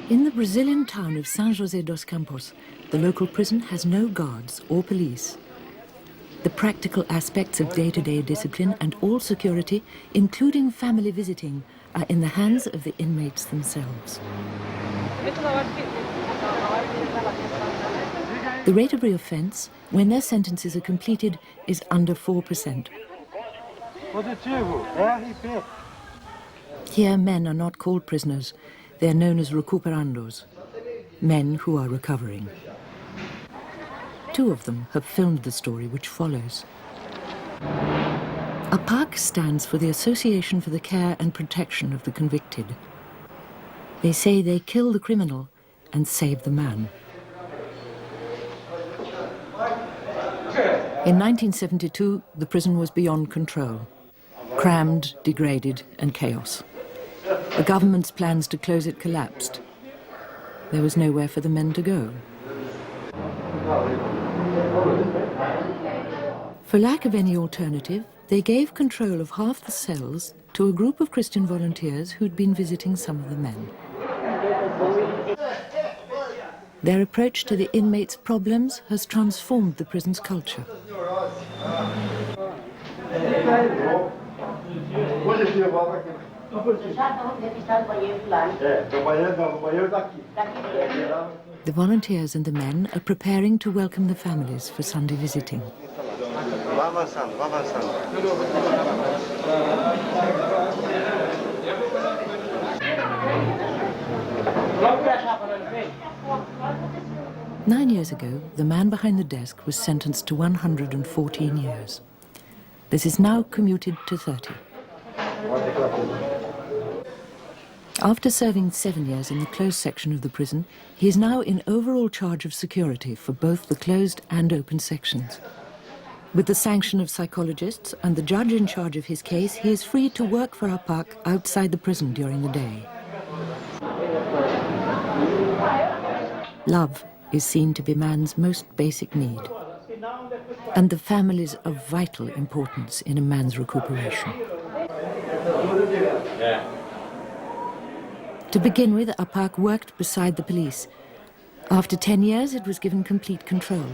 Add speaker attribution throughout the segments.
Speaker 1: In the Brazilian town of São José dos Campos, the local prison has no guards or police. The practical aspects of day-to-day discipline and all security, including family visiting, are in the hands of the inmates themselves. The rate of reoffence, when their sentences are completed, is under 4%. Here, men are not called prisoners. They are known as recuperandos, men who are recovering. 2 of them have filmed the story which follows. APAC stands for the Association for the Care and Protection of the Convicted. They say they kill the criminal and save the man. In 1972, the prison was beyond control. Crammed, degraded, and chaos. The government's plans to close it collapsed. There was nowhere for the men to go. For lack of any alternative, they gave control of half the cells to a group of Christian volunteers who'd been visiting some of the men. Their approach to the inmates' problems has transformed the prison's culture. The volunteers and the men are preparing to welcome the families for Sunday visiting. Nine years ago, the man behind the desk was sentenced to 114 years. This is now commuted to 30. After serving 7 years in the closed section of the prison, he is now in overall charge of security for both the closed and open sections. With the sanction of psychologists and the judge in charge of his case, he is free to work for APAC outside the prison during the day. Love is seen to be man's most basic need, and the families are of vital importance in a man's recuperation. To begin with, APAC worked beside the police. After 10 years, it was given complete control.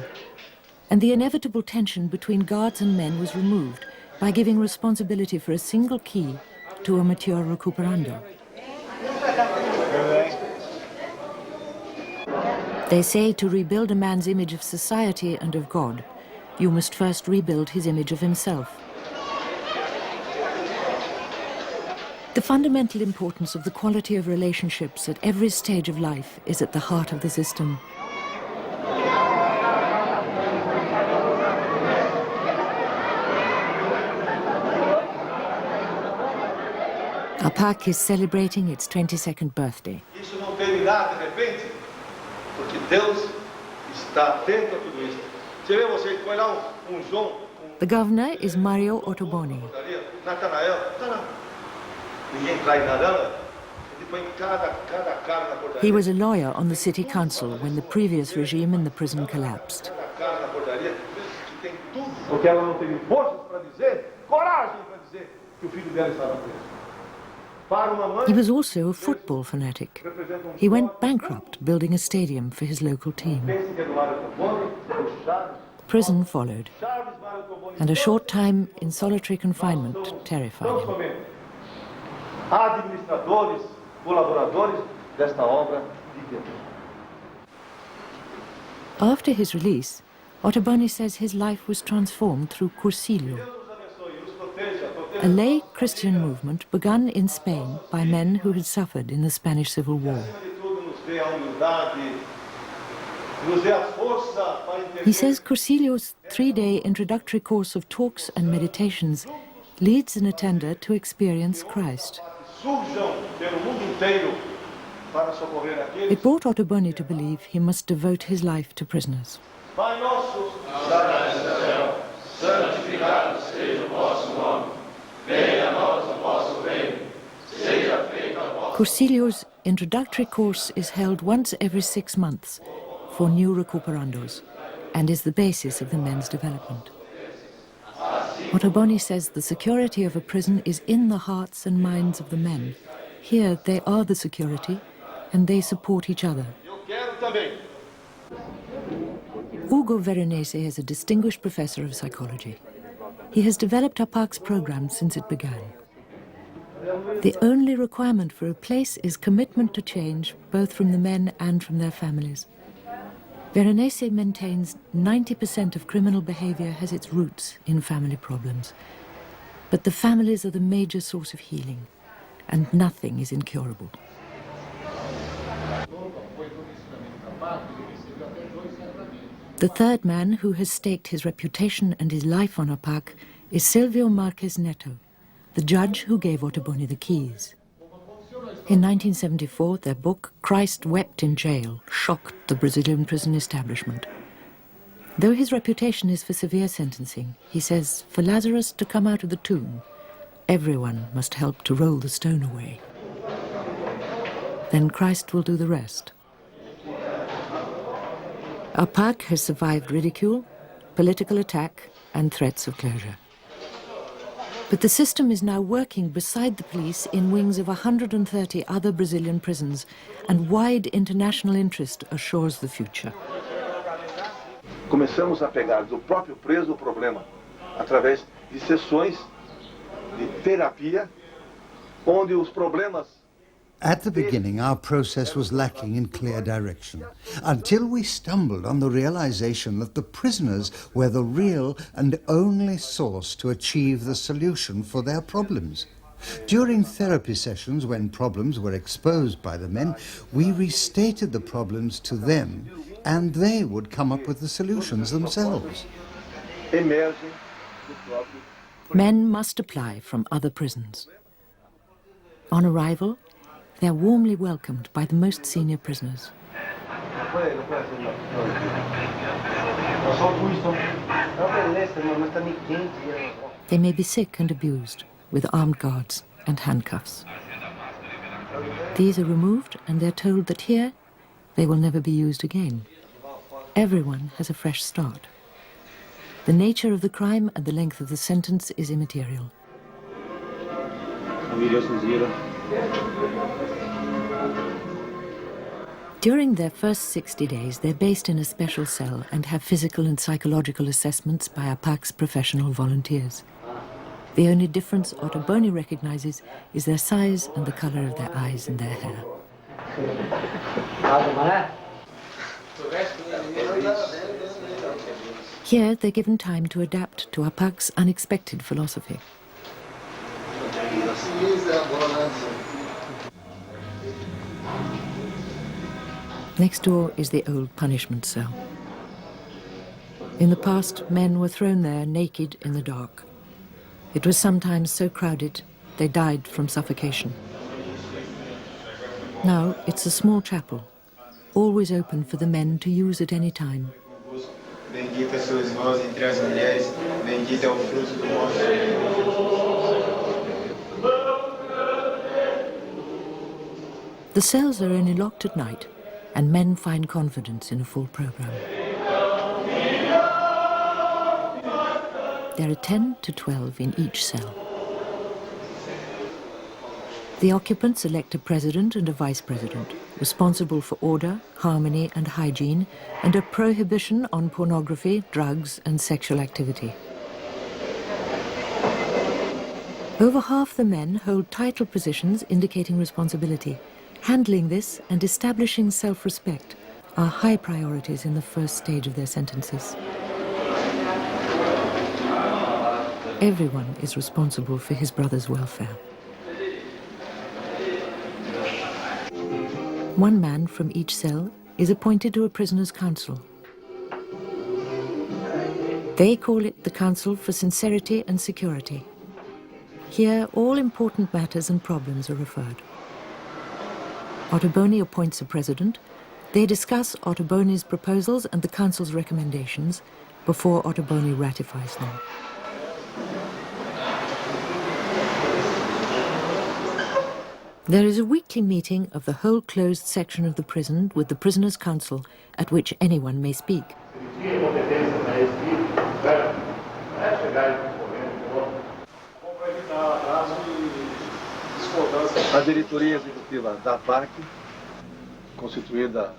Speaker 1: And the inevitable tension between guards and men was removed by giving responsibility for a single key to a mature recuperando. They say to rebuild a man's image of society and of God, you must first rebuild his image of himself. The fundamental importance of the quality of relationships at every stage of life is at the heart of the system. APAC is celebrating its 22nd birthday. The governor is Mario Ottoboni. He was a lawyer on the city council when the previous regime in the prison collapsed. He was also a football fanatic. He went bankrupt building a stadium for his local team. Prison followed, and a short time in solitary confinement terrified him. After his release, Ottoboni says his life was transformed through Cursillo, a lay Christian movement begun in Spain by men who had suffered in the Spanish Civil War. He says Cursillo's 3-day introductory course of talks and meditations leads an attender to experience Christ. It brought Ottoboni to believe he must devote his life to prisoners. Cursillo's introductory course is held once every 6 months for new recuperandos and is the basis of the men's development. Ottoboni says the security of a prison is in the hearts and minds of the men. Here they are the security and they support each other. Ugo Veronese is a distinguished professor of psychology. He has developed APAC's program since it began. The only requirement for a place is commitment to change, both from the men and from their families. Veronese maintains 90% of criminal behavior has its roots in family problems. But the families are the major source of healing, and nothing is incurable. The third man who has staked his reputation and his life on APAC is Silvio Marques Neto, the judge who gave Ottoboni the keys. In 1974, their book, Christ Wept in Jail, shocked the Brazilian prison establishment. Though his reputation is for severe sentencing, he says, for Lazarus to come out of the tomb, everyone must help to roll the stone away. Then Christ will do the rest. APAC has survived ridicule, political attack, and threats of closure. But the system is now working beside the police in wings of 130 other Brazilian prisons, and wide international interest assures the future.
Speaker 2: Começamos a pegar do próprio preso o problema, através de sessões de terapia, onde os problemas.
Speaker 3: At the beginning, our process was lacking in clear direction, until we stumbled on the realization that the prisoners were the real and only source to achieve the solution for their problems. During therapy sessions, when problems were exposed by the men, we restated the problems to them, and they would come up with the solutions themselves.
Speaker 1: Men must apply from other prisons. On arrival, they are warmly welcomed by the most senior prisoners. They may be sick and abused, with armed guards and handcuffs. These are removed and they're told that here they will never be used again. Everyone has a fresh start. The nature of the crime and the length of the sentence is immaterial. During their first 60 days, they're based in a special cell and have physical and psychological assessments by APAC's professional volunteers. The only difference Ottoboni recognizes is their size and the color of their eyes and their hair. Here, they're given time to adapt to APAC's unexpected philosophy. Next door is the old punishment cell. In the past, men were thrown there naked in the dark. It was sometimes so crowded they died from suffocation. Now it's a small chapel, always open for the men to use at any time. The cells are only locked at night, and men find confidence in a full program. There are 10 to 12 in each cell. The occupants elect a president and a vice president, responsible for order, harmony and hygiene, and a prohibition on pornography, drugs and sexual activity. Over half the men hold title positions indicating responsibility. Handling this and establishing self-respect are high priorities in the first stage of their sentences. Everyone is responsible for his brother's welfare. One man from each cell is appointed to a prisoner's council. They call it the Council for Sincerity and Security. Here, all important matters and problems are referred. Ottoboni appoints a president. They discuss Ottoboni's proposals and the Council's recommendations before Ottoboni ratifies them. There is a weekly meeting of the whole closed section of the prison with the Prisoners' Council at which anyone may speak.
Speaker 2: diretoria executiva da APAC, constituída.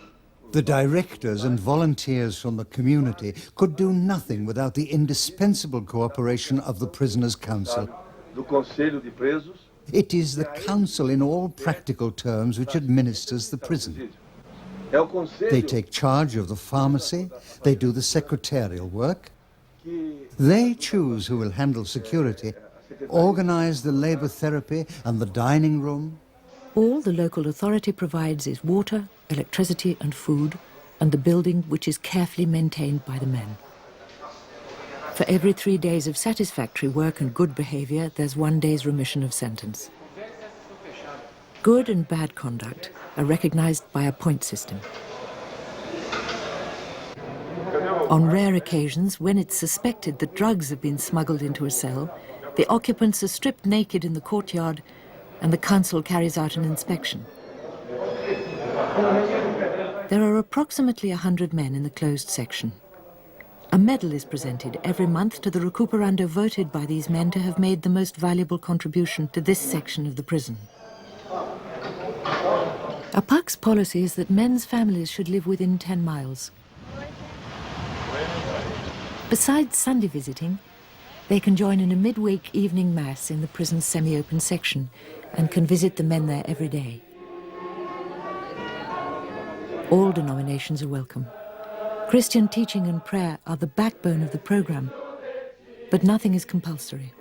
Speaker 3: The directors and volunteers from the community could do nothing without the indispensable cooperation of the Prisoners' Council.
Speaker 2: Do Conselho de Presos.
Speaker 3: It is the council in all practical terms which administers the prison.
Speaker 2: É o conselho
Speaker 3: They take charge of the pharmacy, they do the secretarial work, they choose who will handle security, organize the labor therapy and the dining room.
Speaker 1: All the local authority provides is water, electricity and food, and the building which is carefully maintained by the men. For every 3 days of satisfactory work and good behaviour, there's 1 day's remission of sentence. Good and bad conduct are recognised by a point system. On rare occasions, when it's suspected that drugs have been smuggled into a cell, the occupants are stripped naked in the courtyard and the council carries out an inspection. There are approximately 100 men in the closed section. A medal is presented every month to the recuperando voted by these men to have made the most valuable contribution to this section of the prison. APAC's policy is that men's families should live within 10 miles. Besides Sunday visiting, they can join in a midweek evening mass in the prison's semi-open section and can visit the men there every day. All denominations are welcome. Christian teaching and prayer are the backbone of the program, but nothing is compulsory.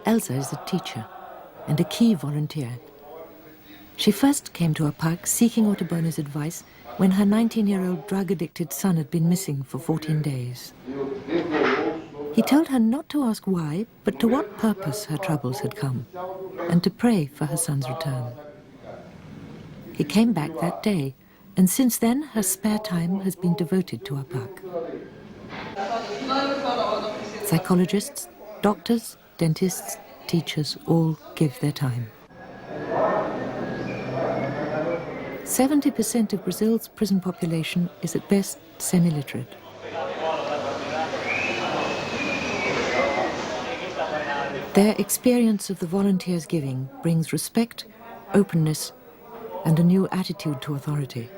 Speaker 1: Elsa is a teacher and a key volunteer. She first came to APAC seeking Ottoboni's advice when her 19-year-old drug-addicted son had been missing for 14 days. He told her not to ask why, but to what purpose her troubles had come, and to pray for her son's return. He came back that day, and since then her spare time has been devoted to APAC. Psychologists, doctors, dentists, teachers all give their time. 70% of Brazil's prison population is at best semi-literate. Their experience of the volunteers' giving brings respect, openness, and a new attitude to authority.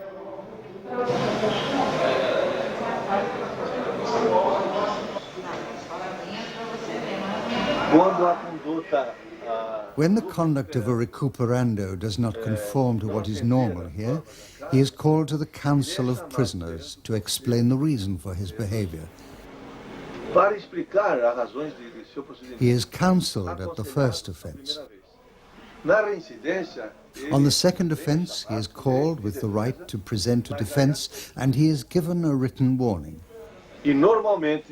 Speaker 3: When the conduct of a recuperando does not conform to what is normal here, he is called to the Council of Prisoners to explain the reason for his behavior. He is counseled at the first offense. On the second offense, he is called with the right to present a defense, and he is given a written warning. Normally,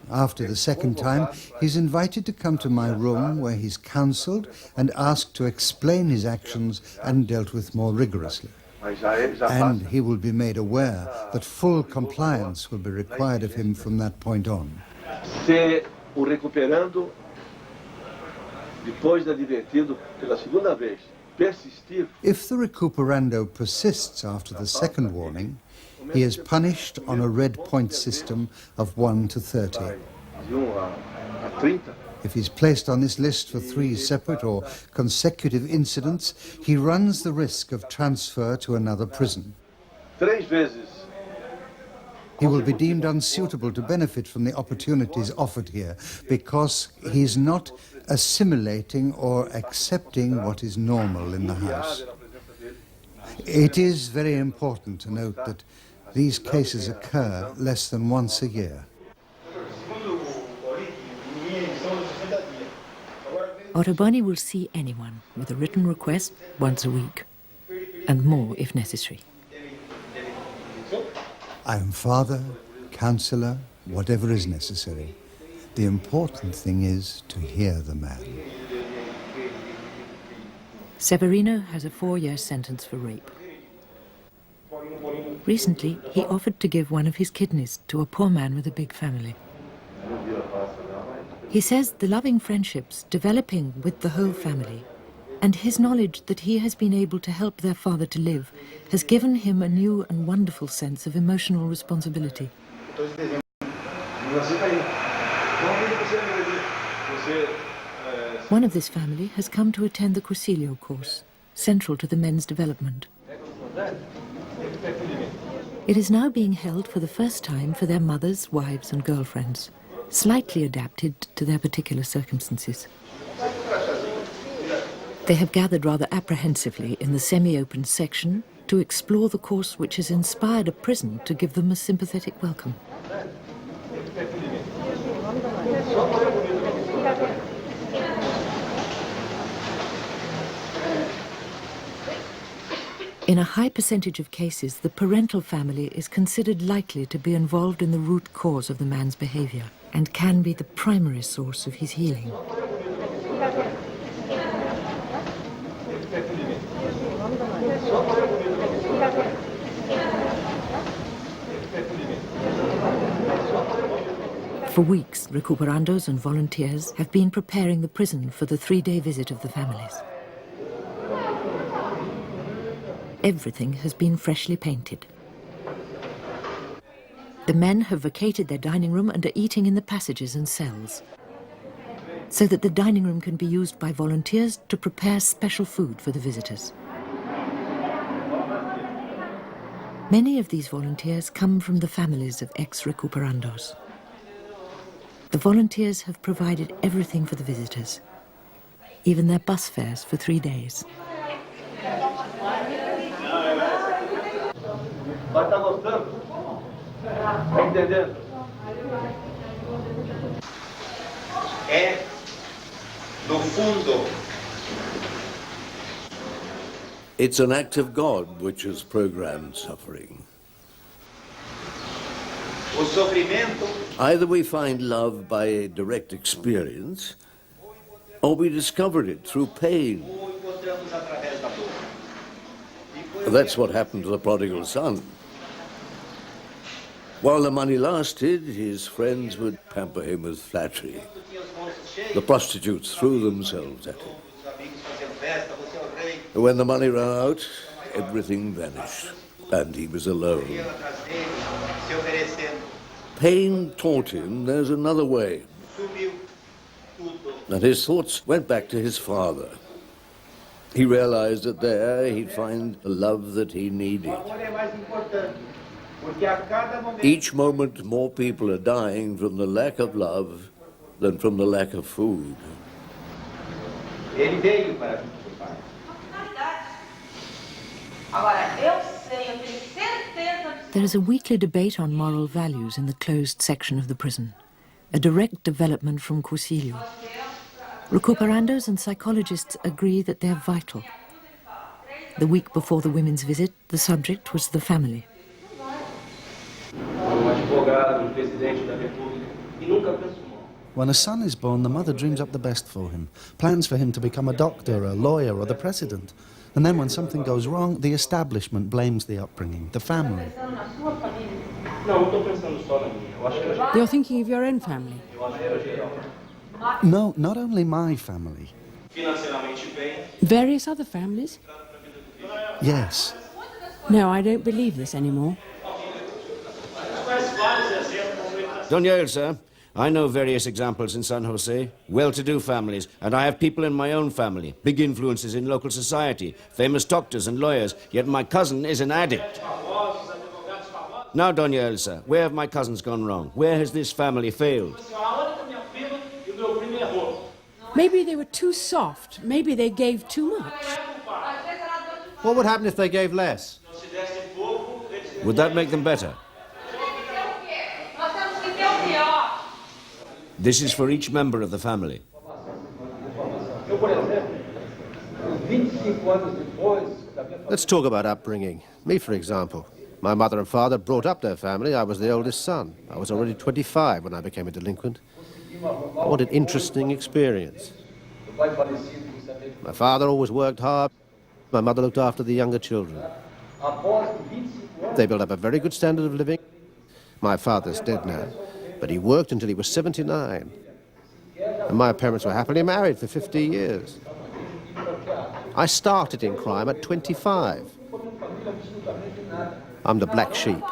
Speaker 3: after the second time, he's invited to come to my room where he's counseled and asked to explain his actions and dealt with more rigorously. And he will be made aware that full compliance will be required of him from that point on.
Speaker 2: Depois de advertido pela segunda vez, persistir.
Speaker 3: If the recuperando persists after the second warning, he is punished on a red point system of 1 to 30. If he's placed on this list for 3 separate or consecutive incidents, he runs the risk of transfer to another prison. He will be deemed unsuitable to benefit from the opportunities offered here because he's not assimilating or accepting what is normal in the house. It is very important to note that these cases occur less than once a year.
Speaker 1: Ottoboni will see anyone with a written request once a week, and more if necessary.
Speaker 3: I am father, counsellor, whatever is necessary. The important thing is to hear the man.
Speaker 1: Severino has a 4-year sentence for rape. Recently, he offered to give one of his kidneys to a poor man with a big family. He says the loving friendships developing with the whole family and his knowledge that he has been able to help their father to live has given him a new and wonderful sense of emotional responsibility. One of this family has come to attend the Cursillo course, central to the men's development. It is now being held for the first time for their mothers, wives and girlfriends, slightly adapted to their particular circumstances. They have gathered rather apprehensively in the semi-open section to explore the course which has inspired a prison to give them a sympathetic welcome. In a high percentage of cases, the parental family is considered likely to be involved in the root cause of the man's behavior and can be the primary source of his healing. For weeks, recuperandos and volunteers have been preparing the prison for the 3-day visit of the families. Everything has been freshly painted. The men have vacated their dining room and are eating in the passages and cells, so that the dining room can be used by volunteers to prepare special food for the visitors. Many of these volunteers come from the families of ex-recuperandos. The volunteers have provided everything for the visitors, even their bus fares for 3 days.
Speaker 2: Mas tá gostando? Tá entendendo?
Speaker 4: No fundo.
Speaker 5: It's an act of God which has programmed suffering.
Speaker 4: O sofrimento.
Speaker 5: Either we find love by a direct experience, or we discover it through pain. That's what happened to the prodigal son. While the money lasted, his friends would pamper him with flattery. The prostitutes threw themselves at him. When the money ran out, everything vanished, and he was alone. Pain taught him there's another way, and his thoughts went back to his father. He realized that there he'd find the love that he needed. Each moment more people are dying from the lack of love than from the lack of food.
Speaker 1: There is a weekly debate on moral values in the closed section of the prison, a direct development from Cursillo. Recuperandos and psychologists agree that they're vital. The week before the women's visit, the subject was the family.
Speaker 6: When a son is born, the mother dreams up the best for him, plans for him to become a doctor, a lawyer, or the president. And then when something goes wrong, the establishment blames the upbringing, the family.
Speaker 7: You're thinking of your own family?
Speaker 6: No, not only my family.
Speaker 7: Various other families?
Speaker 6: Yes.
Speaker 7: No, I don't believe this anymore.
Speaker 8: Doña Elsa, I know various examples in San Jose, well-to-do families, and I have people in my own family, big influences in local society, famous doctors and lawyers, yet my cousin is an addict. Now, Doña Elsa, where have my cousins gone wrong? Where has this family failed?
Speaker 7: Maybe they were too soft. Maybe they gave too much.
Speaker 9: What would happen if they gave less?
Speaker 8: Would that make them better? This is for each member of the family.
Speaker 9: Let's talk about upbringing. Me, for example. My mother and father brought up their family. I was the oldest son. I was already 25 when I became a delinquent. What an interesting experience. My father always worked hard. My mother looked after the younger children. They built up a very good standard of living. My father's dead now, but he worked until he was 79. And my parents were happily married for 50 years. I started in crime at 25. I'm the black sheep.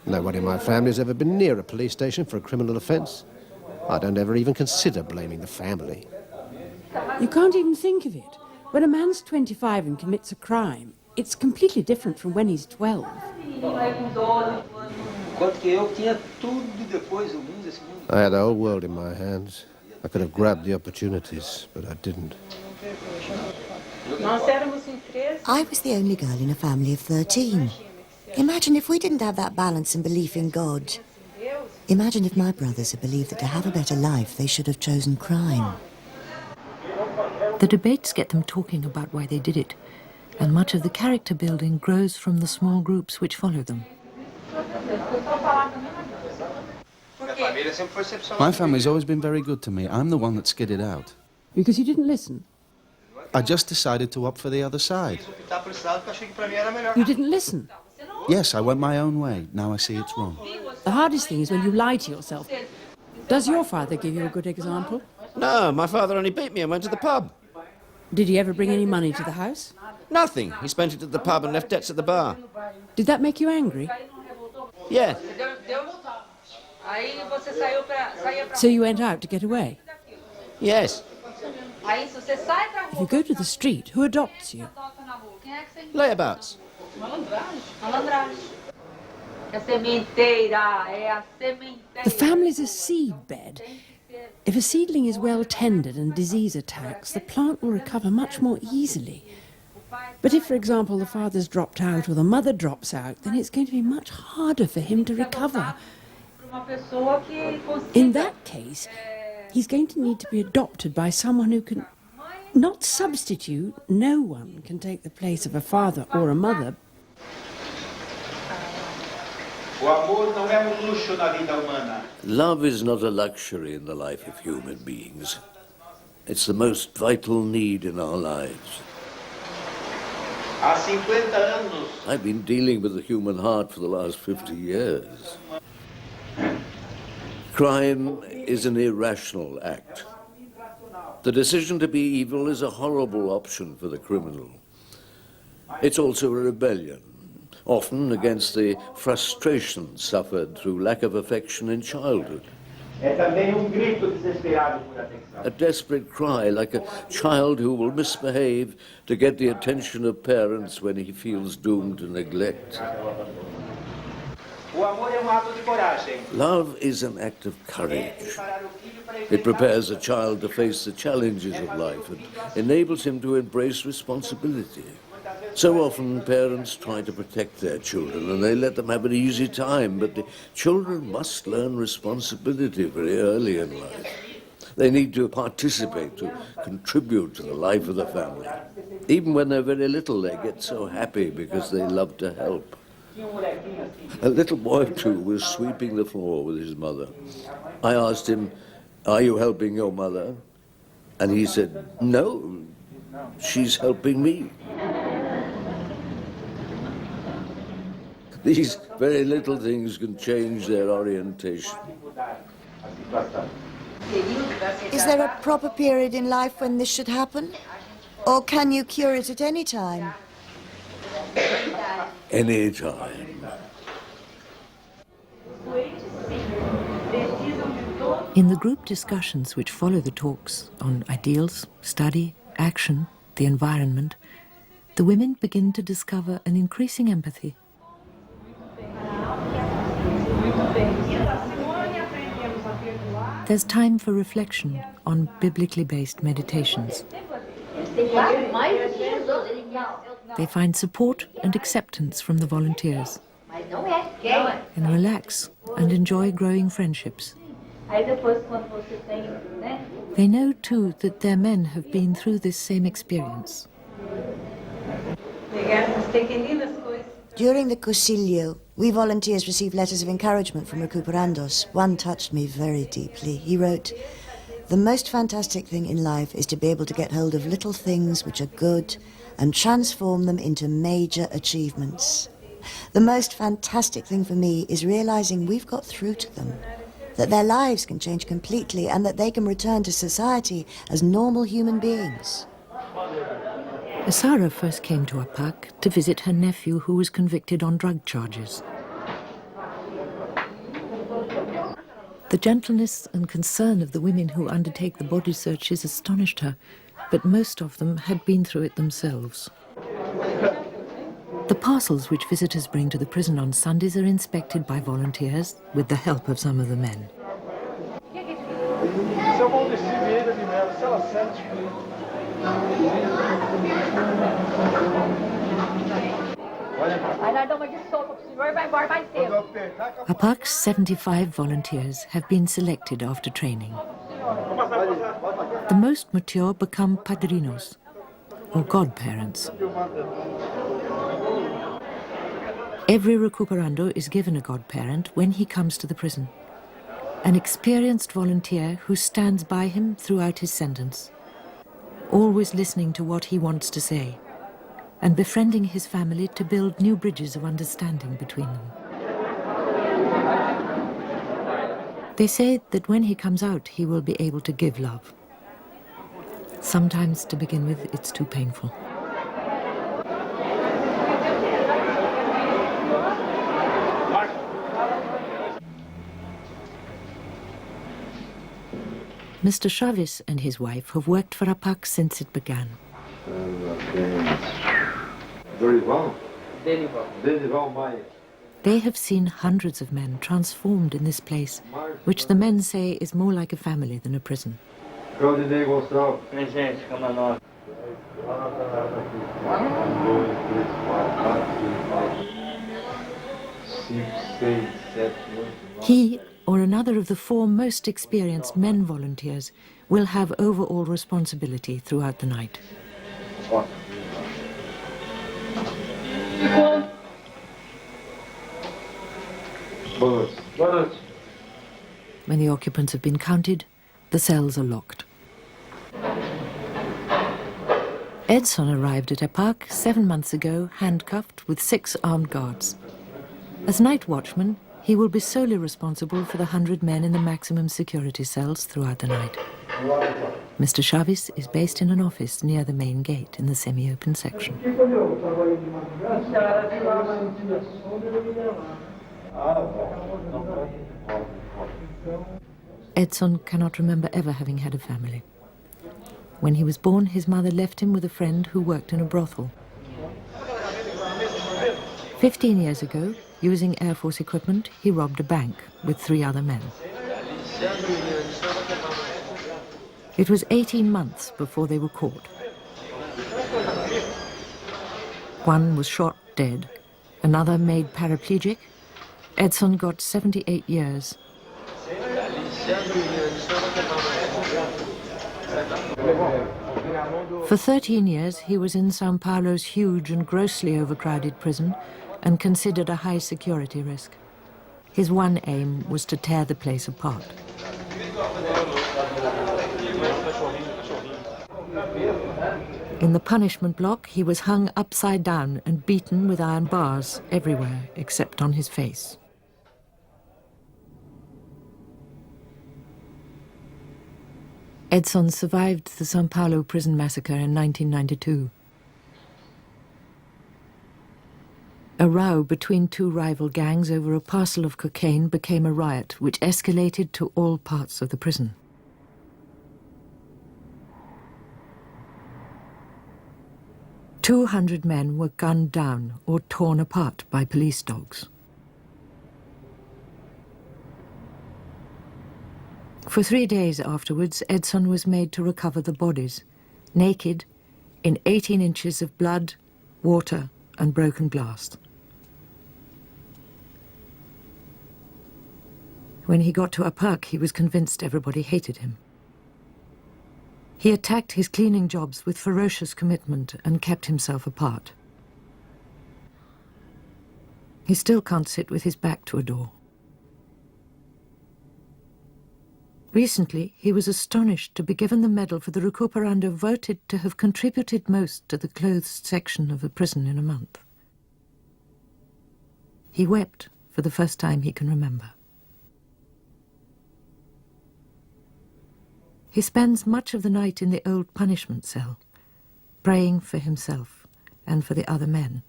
Speaker 9: No one in my family has ever been near a police station for a criminal offence. I don't ever even consider blaming the family.
Speaker 7: You can't even think of it. When a man's 25 and commits a crime, it's completely different from when he's 12.
Speaker 9: I had the whole world in my hands. I could have grabbed the opportunities, but I didn't.
Speaker 10: I was the only girl in a family of 13. Imagine if we didn't have that balance and belief in God. Imagine if my brothers had believed that to have a better life, they should have chosen crime.
Speaker 1: The debates get them talking about why they did it, and much of the character building grows from the small groups which follow them.
Speaker 6: My family's always been very good to me. I'm the one that skidded out.
Speaker 7: Because you didn't listen.
Speaker 6: I just decided to opt for the other side.
Speaker 7: You didn't listen.
Speaker 6: Yes, I went my own way. Now I see it's wrong.
Speaker 7: The hardest thing is when you lie to yourself. Does your father give you a good example?
Speaker 8: No, my father only beat me and went to the pub.
Speaker 7: Did he ever bring any money to the house?
Speaker 8: Nothing. He spent it at the pub and left debts at the bar.
Speaker 7: Did that make you angry?
Speaker 8: Yeah.
Speaker 7: So you went out to get away?
Speaker 8: Yes.
Speaker 7: If you go to the street, who adopts you?
Speaker 8: Layabouts.
Speaker 7: The family's a seed bed. If a seedling is well tended and disease attacks, the plant will recover much more easily. But if, for example, the father's dropped out or the mother drops out, then it's going to be much harder for him to recover. In that case, he's going to need to be adopted by someone who can not substitute. No one can take the place of a father or a mother.
Speaker 5: Love is not a luxury in the life of human beings. It's the most vital need in our lives. I've been dealing with the human heart for the last 50 years. Crime is an irrational act. The decision to be evil is a horrible option for the criminal. It's also a rebellion, often against the frustration suffered through lack of affection in childhood. A desperate cry, like a child who will misbehave to get the attention of parents when he feels doomed to neglect. Love is an act of courage. It prepares a child to face the challenges of life and enables him to embrace responsibility. So often parents try to protect their children and they let them have an easy time, but the children must learn responsibility very early in life. They need to participate, to contribute to the life of the family. Even when they're very little, they get so happy because they love to help. A little boy, too, was sweeping the floor with his mother. I asked him, "Are you helping your mother?" And he said, "No, she's helping me." These very little things can change their orientation.
Speaker 10: Is there a proper period in life when this should happen? Or can you cure it at any time?
Speaker 5: Any time.
Speaker 1: In the group discussions which follow the talks on ideals, study, action, the environment, the women begin to discover an increasing empathy. There's time for reflection on biblically based meditations. They find support and acceptance from the volunteers and relax and enjoy growing friendships. They know too that their men have been through this same experience.
Speaker 10: During the Cursillo, we volunteers received letters of encouragement from Recuperandos. One touched me very deeply. He wrote, "The most fantastic thing in life is to be able to get hold of little things which are good and transform them into major achievements. The most fantastic thing for me is realizing we've got through to them, that their lives can change completely and that they can return to society as normal human beings."
Speaker 1: Sarah first came to APAC to visit her nephew who was convicted on drug charges. The gentleness and concern of the women who undertake the body searches astonished her, but most of them had been through it themselves. The parcels which visitors bring to the prison on Sundays are inspected by volunteers with the help of some of the men. APAC's 75 volunteers have been selected after training. The most mature become padrinos, or godparents. Every recuperando is given a godparent when he comes to the prison, an experienced volunteer who stands by him throughout his sentence, always listening to what he wants to say, and befriending his family to build new bridges of understanding between them. They say that when he comes out, he will be able to give love. Sometimes, to begin with, it's too painful. Mr. Chavez and his wife have worked for APAC since it began. They have seen hundreds of men transformed in this place, which the men say is more like a family than a prison. He, or another of the 4 most experienced men volunteers, will have overall responsibility throughout the night. When the occupants have been counted, the cells are locked. Edson arrived at APAC 7 months ago, handcuffed with 6 armed guards. As night watchman, he will be solely responsible for the 100 men in the maximum security cells throughout the night. Mr. Chavez is based in an office near the main gate in the semi-open section. Edson cannot remember ever having had a family. When he was born, his mother left him with a friend who worked in a brothel. 15 years ago, using Air Force equipment, he robbed a bank with 3 other men. It was 18 months before they were caught. One was shot dead, another made paraplegic. Edson got 78 years. For 13 years, he was in Sao Paulo's huge and grossly overcrowded prison and considered a high security risk. His one aim was to tear the place apart. In the punishment block, he was hung upside down and beaten with iron bars everywhere except on his face. Edson survived the Sao Paulo prison massacre in 1992. A row between 2 rival gangs over a parcel of cocaine became a riot which escalated to all parts of the prison. "200 men were gunned down or torn apart by police dogs. For 3 days afterwards, Edson was made to recover the bodies, naked, in 18 inches of blood, water, and broken glass. When he got to APAC, he was convinced everybody hated him. He attacked his cleaning jobs with ferocious commitment and kept himself apart. He still can't sit with his back to a door. Recently, he was astonished to be given the medal for the recuperando voted to have contributed most to the clothed section of the prison in a month. He wept for the first time he can remember. He spends much of the night in the old punishment cell, praying for himself and for the other men.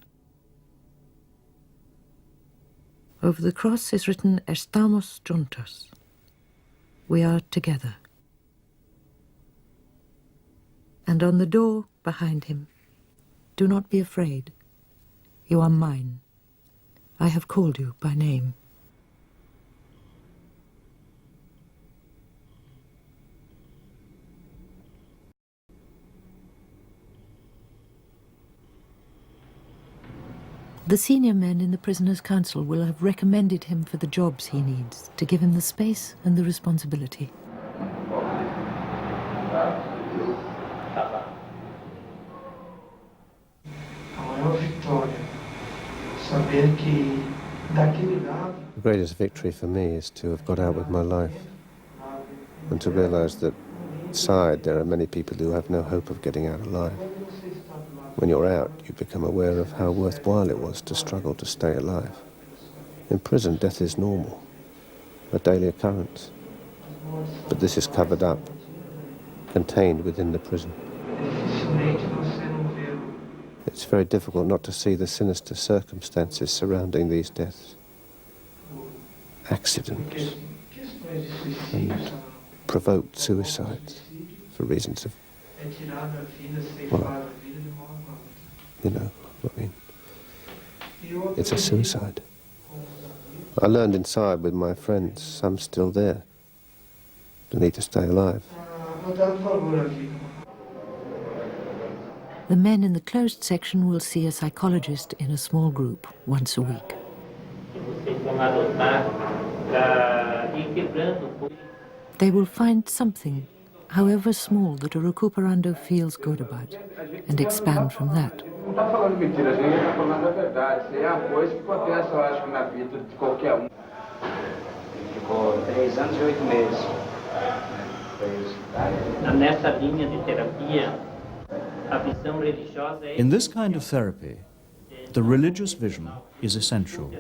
Speaker 1: Over the cross is written, "Estamos juntos." we are together. And on the door behind him, do not be afraid. You are mine. I have called you by name. The senior men in the prisoners' council will have recommended him for the jobs he needs to give him the space and the responsibility.
Speaker 9: The greatest victory for me is to have got out with my life and to realise that inside there are many people who have no hope of getting out alive. When you're out, you become aware of how worthwhile it was to struggle to stay alive. In prison, death is normal, a daily occurrence. But this is covered up, contained within the prison. It's very difficult not to see the sinister circumstances surrounding these deaths. Accidents and provoked suicides for reasons of, well, you know, I mean, it's a suicide. I learned inside with my friends, some still there, the need to stay alive.
Speaker 1: The men in the closed section will see a psychologist in a small group once a week. They will find something, however small, that a recuperando feels good about, and expand from that.
Speaker 11: In this kind of therapy, the religious vision is essential.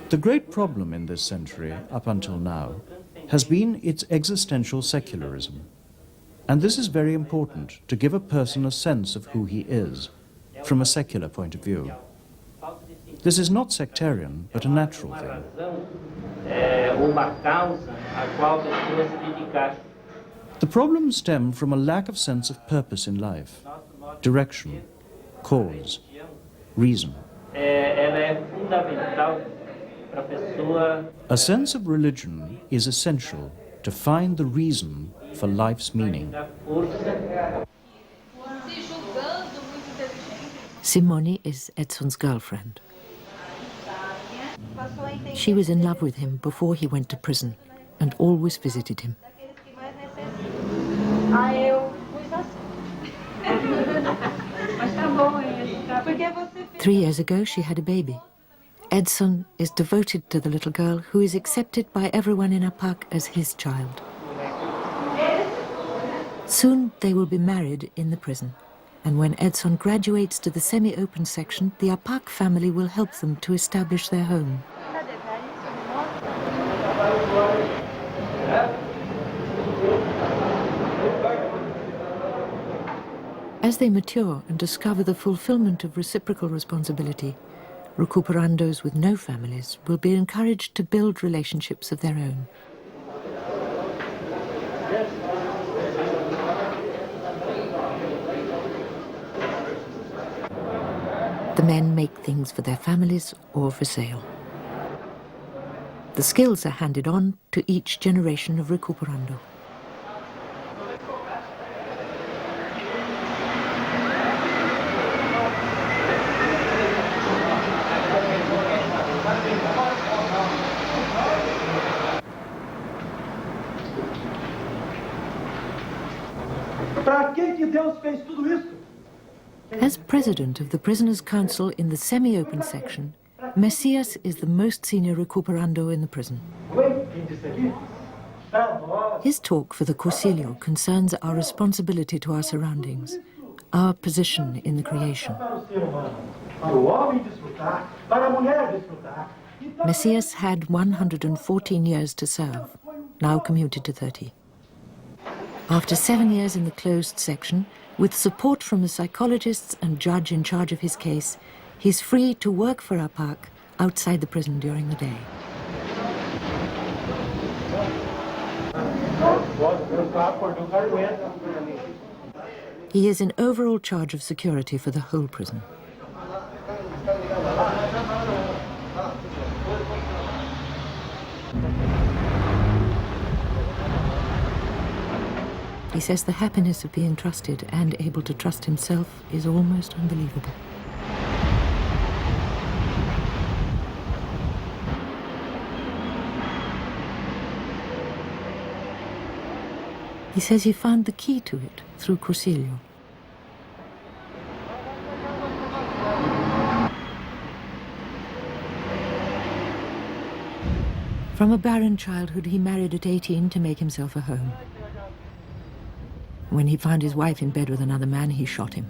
Speaker 11: The great problem in this century, up until now, has been its existential secularism. And this is very important to give a person a sense of who he is, from a secular point of view. This is not sectarian, but a natural thing. The problems stem from a lack of sense of purpose in life, direction, cause, reason. A sense of religion is essential to find the reason for life's meaning.
Speaker 1: Simone is Edson's girlfriend. She was in love with him before he went to prison and always visited him. 3 years ago, she had a baby. Edson is devoted to the little girl, who is accepted by everyone in APAC as his child. Soon they will be married in the prison, and when Edson graduates to the semi-open section, the APAC family will help them to establish their home. As they mature and discover the fulfillment of reciprocal responsibility, recuperandos with no families will be encouraged to build relationships of their own. The men make things for their families or for sale. The skills are handed on to each generation of recuperando. As president of the Prisoners' Council in the semi-open section, Messias is the most senior recuperando in the prison. His talk for the Conselho concerns our responsibility to our surroundings, our position in the creation. Messias had 114 years to serve, now commuted to 30. After 7 years in the closed section, with support from the psychologists and judge in charge of his case, he's free to work for APAC outside the prison during the day. He is in overall charge of security for the whole prison. He says the happiness of being trusted and able to trust himself is almost unbelievable. He says he found the key to it through Cursillo. From a barren childhood, he married at 18 to make himself a home. When he found his wife in bed with another man, he shot him.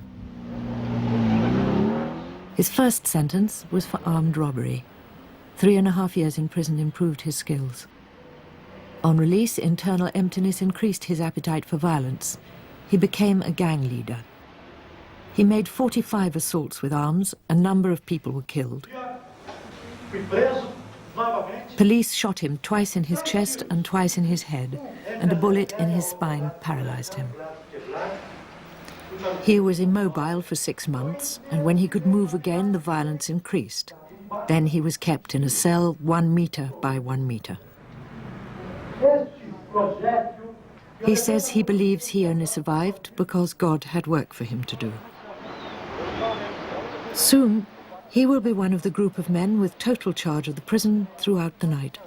Speaker 1: His first sentence was for armed robbery. 3.5 years in prison improved his skills. On release, internal emptiness increased his appetite for violence. He became a gang leader. He made 45 assaults with arms. A number of people were killed. Police shot him twice in his chest and twice in his head, and a bullet in his spine paralyzed him. He was immobile for 6 months, and when he could move again, the violence increased. Then he was kept in a cell 1 meter by 1 meter. He says he believes he only survived because God had work for him to do. Soon, he will be one of the group of men with total charge of the prison throughout the night.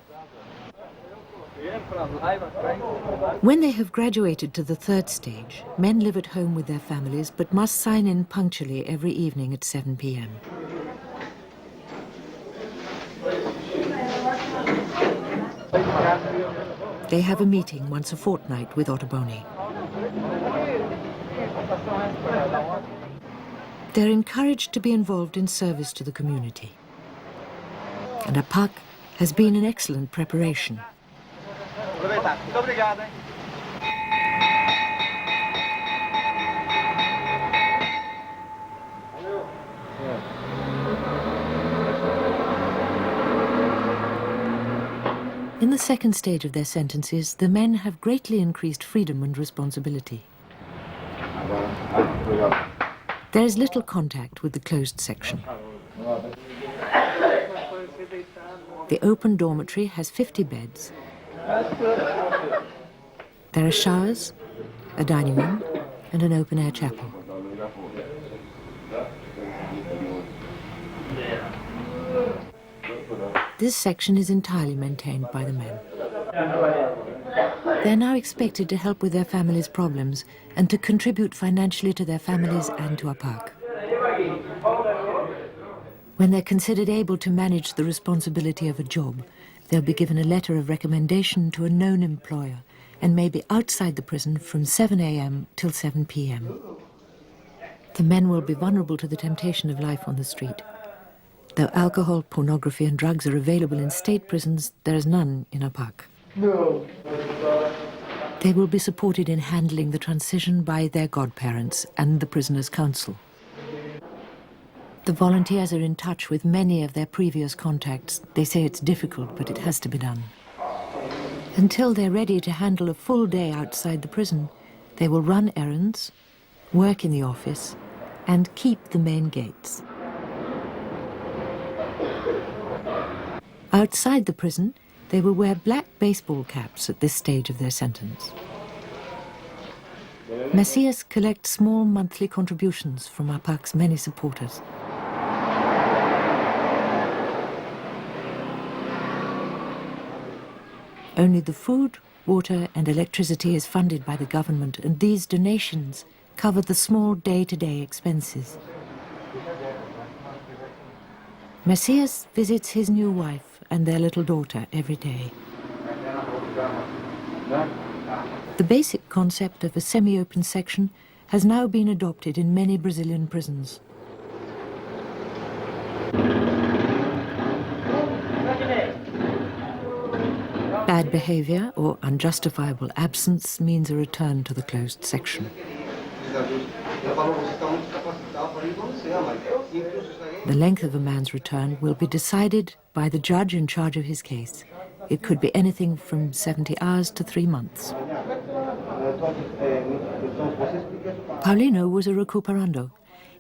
Speaker 1: When they have graduated to the 3rd stage, men live at home with their families but must sign in punctually every evening at 7 p.m. They have a meeting once a fortnight with Ottoboni. They're encouraged to be involved in service to the community. And APAC has been an excellent preparation. In the 2nd stage of their sentences, the men have greatly increased freedom and responsibility. There is little contact with the closed section. The open dormitory has 50 beds. There are showers, a dining room, and an open-air chapel. This section is entirely maintained by the men. They're now expected to help with their families' problems and to contribute financially to their families and to APAC. When they're considered able to manage the responsibility of a job, they'll be given a letter of recommendation to a known employer and may be outside the prison from 7 a.m. till 7 p.m. The men will be vulnerable to the temptation of life on the street. Though alcohol, pornography and drugs are available in state prisons, there is none in APAC. No. They will be supported in handling the transition by their godparents and the prisoners' council. The volunteers are in touch with many of their previous contacts. They say it's difficult, but it has to be done. Until they're ready to handle a full day outside the prison, they will run errands, work in the office, and keep the main gates. Outside the prison, they will wear black baseball caps at this stage of their sentence. Messias collects small monthly contributions from APAC's many supporters. Only the food, water and electricity is funded by the government, and these donations cover the small day-to-day expenses. Messias visits his new wife and their little daughter every day. The basic concept of a semi-open section has now been adopted in many Brazilian prisons. Bad behavior or unjustifiable absence means a return to the closed section. The length of a man's return will be decided by the judge in charge of his case. It could be anything from 70 hours to 3 months. Paulino was a recuperando.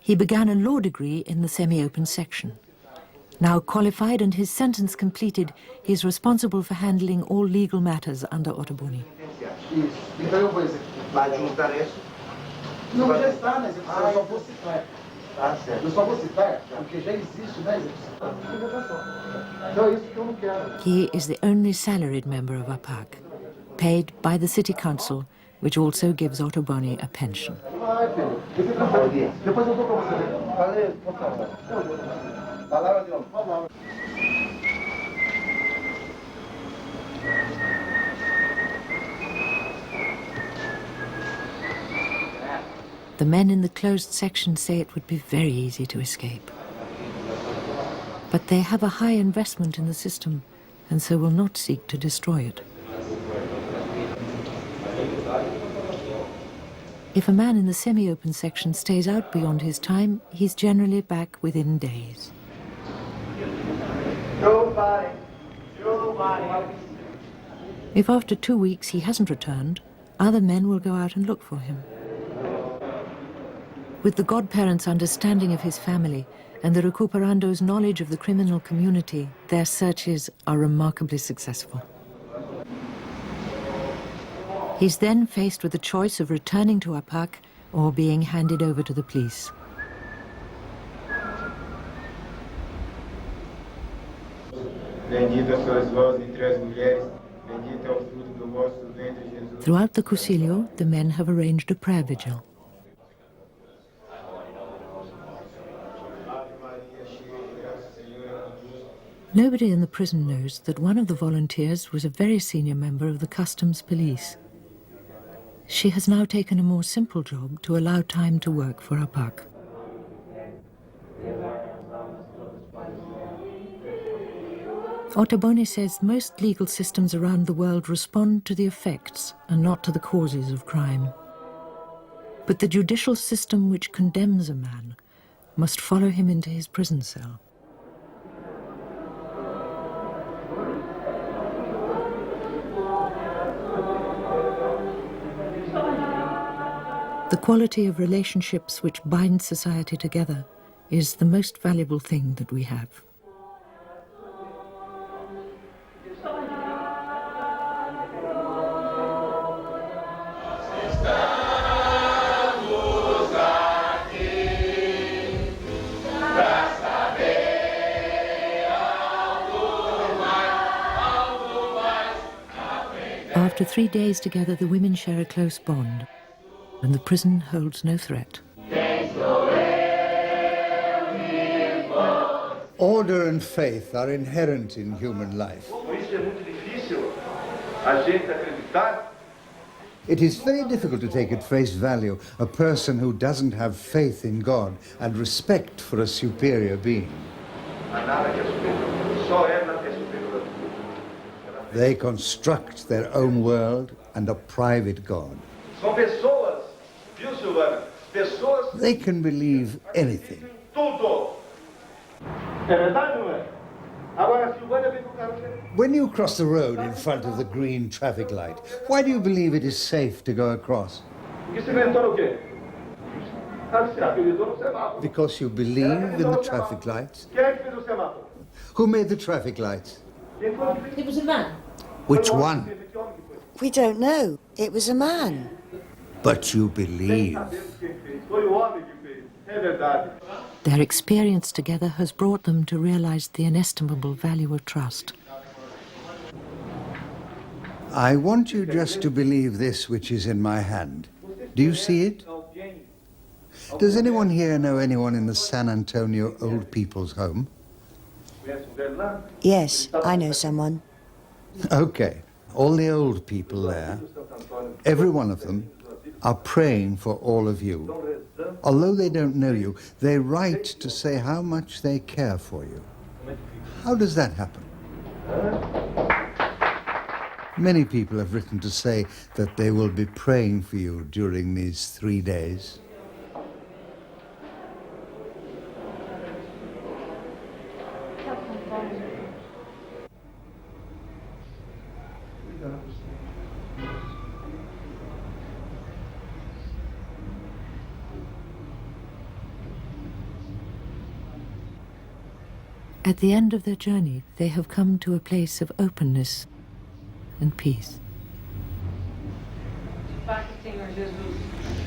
Speaker 1: He began a law degree in the semi-open section. Now qualified and his sentence completed, he is responsible for handling all legal matters under Ottoboni. He is the only salaried member of APAC, paid by the city council, which also gives Ottoboni a pension. The men in the closed section say it would be very easy to escape. But they have a high investment in the system and so will not seek to destroy it. If a man in the semi-open section stays out beyond his time, he's generally back within days. If after 2 weeks he hasn't returned, other men will go out and look for him. With the godparents' understanding of his family and the recuperando's knowledge of the criminal community, their searches are remarkably successful. He's then faced with the choice of returning to APAC or being handed over to the police. Throughout the Cusillo, the men have arranged a prayer vigil. Nobody in the prison knows that one of the volunteers was a very senior member of the customs police. She has now taken a more simple job to allow time to work for APAC. Ottoboni says most legal systems around the world respond to the effects and not to the causes of crime. But the judicial system which condemns a man must follow him into his prison cell. The quality of relationships which bind society together is the most valuable thing that we have. After 3 days together, the women share a close bond, and the prison holds no threat.
Speaker 3: Order and faith are inherent in human life. It is very difficult to take at face value a person who doesn't have faith in God and respect for a superior being. They construct their own world and a private God. They can believe anything. When you cross the road in front of the green traffic light, why do you believe it is safe to go across? Because you believe in the traffic lights? Who made the traffic lights?
Speaker 10: It was a man.
Speaker 3: Which one?
Speaker 10: We don't know. It was a man.
Speaker 3: But you believe.
Speaker 1: Their experience together has brought them to realize the inestimable value of trust.
Speaker 3: I want you just to believe this which is in my hand. Do you see it? Does anyone here know anyone in the San Antonio Old People's Home?
Speaker 10: Yes, I know someone.
Speaker 3: Okay, all the old people there, every one of them, are praying for all of you. Although they don't know you, they write to say how much they care for you. How does that happen? Many people have written to say that they will be praying for you during these 3 days.
Speaker 1: At the end of their journey, they have come to a place of openness and peace.
Speaker 12: Senhor Jesus,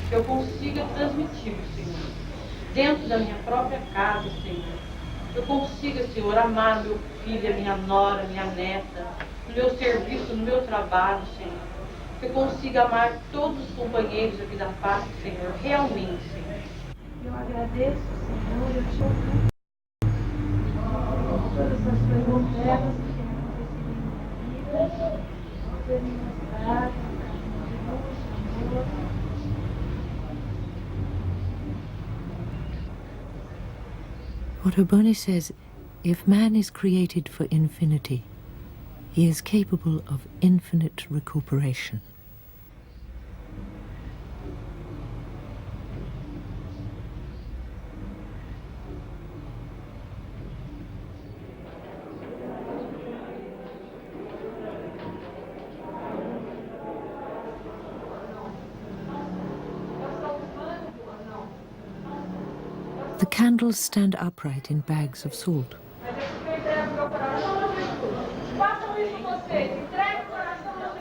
Speaker 12: que eu consiga transmitir, Senhor, dentro da minha própria casa, Senhor. Eu consiga, Senhor, amar meu filho, minha nora, minha neta, no meu serviço, no meu trabalho, Senhor. Que eu consiga amar todos os companheiros aqui da APAC, Senhor, realmente, Senhor. Eu agradeço, Senhor, eu te amo. Todas as suas ofertas que têm acontecido em minha vida, ter me mostrado, amor.
Speaker 1: Ottoboni says, if man is created for infinity, he is capable of infinite recuperation. The candles stand upright in bags of salt.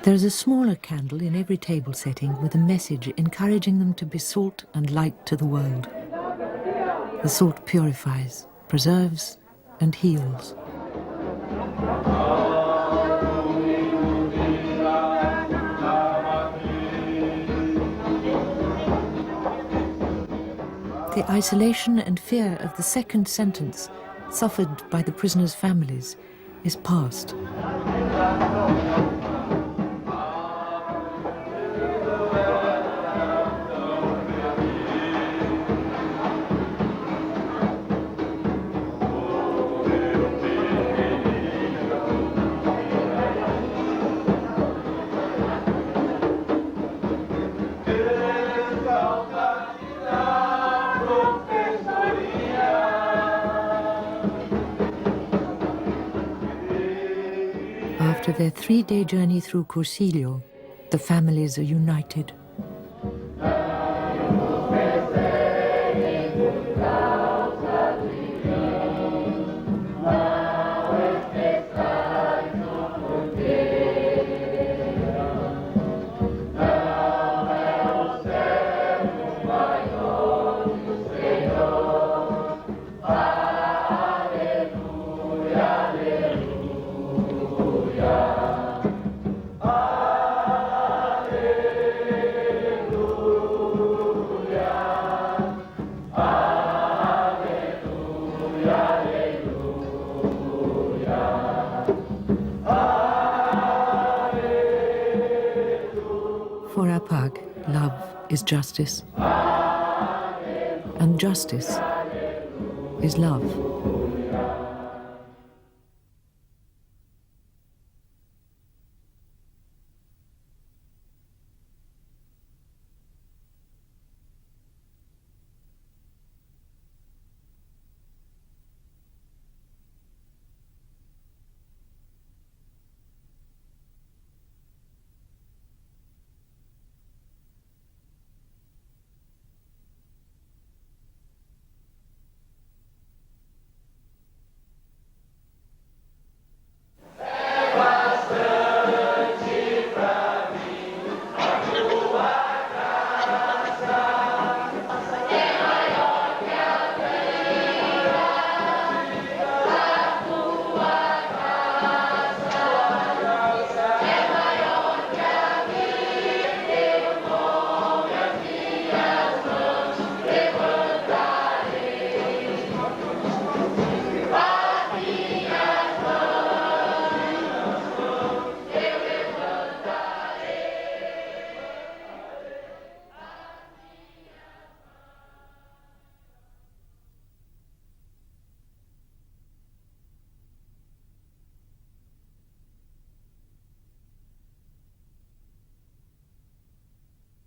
Speaker 1: There is a smaller candle in every table setting with a message encouraging them to be salt and light to the world. The salt purifies, preserves, and heals. The isolation and fear of the second sentence, suffered by the prisoners' families, is past. After their 3-day journey through Cursillo, the families are united. For APAC, love is justice, and justice is love.